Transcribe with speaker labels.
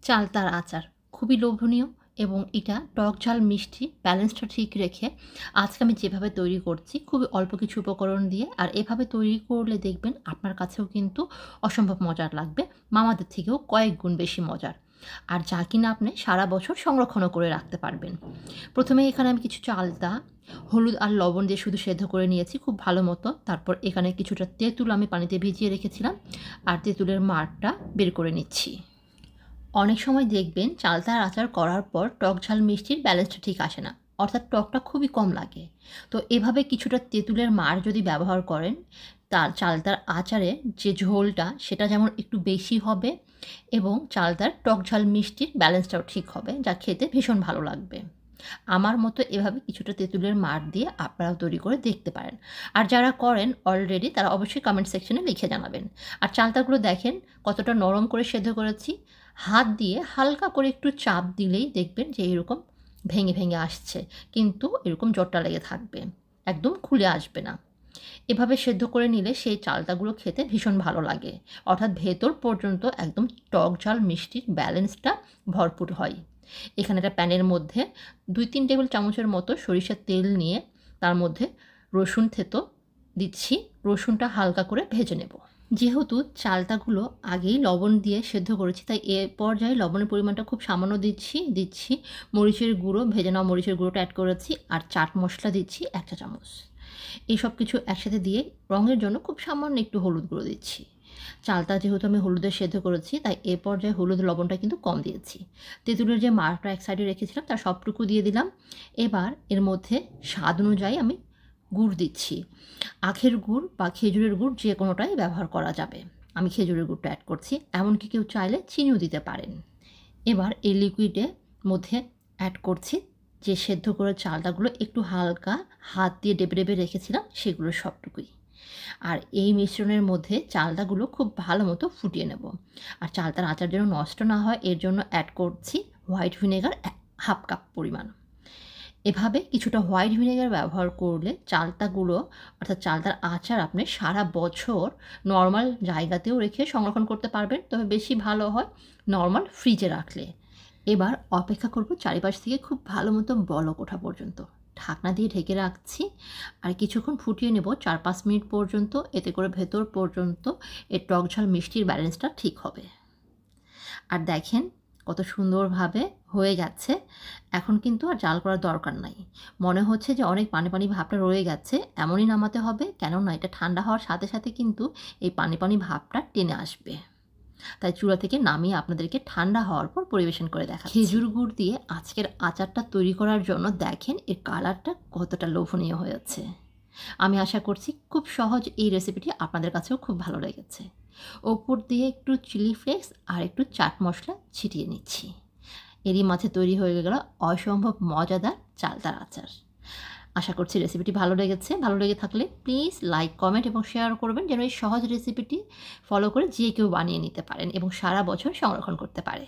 Speaker 1: চালতার আচার খুবই লোভনীয় এবং এটা টক ঝাল মিষ্টি ব্যালেন্সটা ঠিক রেখে আজকে আমি যেভাবে তৈরি করছি খুবই অল্প কিছু উপকরণ দিয়ে আর এভাবে তৈরি করলে দেখবেন আপনার কাছেও কিন্তু অসম্ভব মজার লাগবে, মামাদের থেকেও কয়েক গুণ বেশি মজার। আর যা কিনা আপনি সারা বছর সংরক্ষণও করে রাখতে পারবেন। প্রথমে এখানে আমি কিছু চালতা হলুদ আর লবণ দিয়ে শুধু সেদ্ধ করে নিয়েছি খুব ভালো মতো। তারপর এখানে কিছুটা তেঁতুল আমি পানিতে ভিজিয়ে রেখেছিলাম আর তেঁতুলের মাড়টা বের করে নিচ্ছি। অনেক সময় দেখবেন চালতার আচার করার পর টক ঝাল মিষ্টির ব্যালেন্সটা ঠিক আসে না, অর্থাৎ টকটা খুবই কম লাগে। তো এভাবে কিছুটা তেঁতুলের মাড় যদি ব্যবহার করেন, তার চালতার আচারে যে ঝোলটা সেটা যেমন একটু বেশি হবে এবং চালতার টক ঝাল মিষ্টির ব্যালেন্সটাও ঠিক হবে, যা খেতে ভীষণ ভালো লাগবে। আমার মতো এভাবে কিছুটা তেঁতুলের মাড় দিয়ে আপনারাও তৈরি করে দেখতে পারেন। আর যারা করেন অলরেডি তারা অবশ্যই কমেন্ট সেকশনে লিখে জানাবেন। আর চালতাগুলো দেখেন কতটা নরম করে সেদ্ধ করেছি। হাত দিয়ে হালকা করে একটু চাপ দিলেই দেখবেন যে এরকম ভেঙে ভেঙে আসছে, কিন্তু এরকম জটটা লেগে থাকবে, একদম খুলে আসবে না। এভাবে সেদ্ধ করে নিলে সেই চালতাগুলো খেতে ভীষণ ভালো লাগে, অর্থাৎ ভেতর পর্যন্ত একদম টক ঝাল মিষ্টির ব্যালেন্সটা ভরপুর হয়। এখানে একটা প্যানের মধ্যে ২-৩ টেবিল চামচের মতো সরিষার তেল নিয়ে তার মধ্যে রসুন থেতো দিচ্ছি। রসুনটা হালকা করে ভেজে নেব। যেহেতু চালতাগুলো আগেই লবণ দিয়ে সেদ্ধ করেছি, তাই এ পর্যায়ে লবণের পরিমাণটা খুব সামান্য দিচ্ছি। মরিচের গুঁড়ো, ভেজে নেওয়া মরিচের গুঁড়োটা অ্যাড করেছি আর চাট মশলা দিচ্ছি ১ চা চামচ। এই সব কিছু একসাথে দিয়ে রঙের জন্য খুব সামান্য একটু হলুদ গুঁড়ো দিচ্ছি। চালটা যেহেতু আমি হলুদে সেদ্ধ করেছি, তাই এ পর্যায়ে হলুদ লবণটা কিন্তু কম দিয়েছি। তেঁতুলের যে মাড়টা এক সাইডে রেখেছিলাম তার সবটুকু দিয়ে দিলাম। এবার এর মধ্যে স্বাদ অনুযায়ী আমি গুড় দিচ্ছি। আখের গুড় বা খেজুরের গুড় যে কোনোটাই ব্যবহার করা যাবে। আমি খেজুরের গুড়টা অ্যাড করছি, এমনকি কেউ চাইলে চিনিও দিতে পারেন। এবার এই লিকুইডের মধ্যে অ্যাড করছি যে সেদ্ধ করে চালটাগুলো একটু হালকা হাত দিয়ে ডেবে ডেবে রেখেছিলাম সেগুলো সবটুকুই। আর এই মিশ্রণের মধ্যে চালটাগুলো খুব ভালো মতো ফুটিয়ে নেব। আর চালটার আচার যেন নষ্ট না হয় এর জন্য অ্যাড করছি হোয়াইট ভিনেগার 1/2 কাপ পরিমাণ। এভাবে কিছুটা হোয়াইট ভিনেগার ব্যবহার করলে চালতাগুলো, অর্থাৎ চালতার আচার আপনি সারা বছর নরমাল জায়গাতেও রেখে সংরক্ষণ করতে পারবেন, তবে বেশি ভালো হয় নরমাল ফ্রিজে রাখলে। এবার অপেক্ষা করব চারিপাশ থেকে খুব ভালো মতো বলক ওঠা পর্যন্ত। ঢাকনা দিয়ে ঢেকে রাখছি আর কিছুক্ষণ ফুটিয়ে নেব ৪-৫ মিনিট পর্যন্ত। এতে করে ভেতর পর্যন্ত এর টক ঝাল মিষ্টির ব্যালেন্সটা ঠিক হবে। আর দেখেন কত সুন্দরভাবে হয়ে গেছে। এখন কিন্তু আর জাল করার দরকার নাই। মনে হচ্ছে যে অনেক পানি পানি ভাবটা রয়ে গেছে, এমনই নামাতে হবে, কেননা এটা ঠান্ডা হওয়ার সাথে সাথে কিন্তু এই পানি পানি ভাবটা টেনে আসবে। তাই চুলা থেকে নামিয়ে আপনাদেরকে ঠান্ডা হওয়ার পর পরিবেশন করে দেখাচ্ছি। খেজুর গুড় দিয়ে আজকের আচারটা তৈরি করার জন্য দেখেন এর কালারটা কতটা লোভনীয় হয়েছে। আমি আশা করছি খুব সহজ এই রেসিপিটি আপনাদের কাছেও খুব ভালো লেগেছে। ওপর দিয়ে একটু চিলি ফ্লেক্স আর একটু চাট মশলা ছিটিয়ে নিচ্ছি। এরই মাঝে তৈরি হয়ে গেল অসম্ভব মজাদার চালতার আচার। আশা করছি রেসিপিটি ভালো লেগেছে। ভালো লেগে থাকলে প্লিজ লাইক, কমেন্ট এবং শেয়ার করবেন, যেন এই সহজ রেসিপিটি ফলো করে যে কেউ বানিয়ে নিতে পারেন এবং সারা বছর সংরক্ষণ করতে পারে।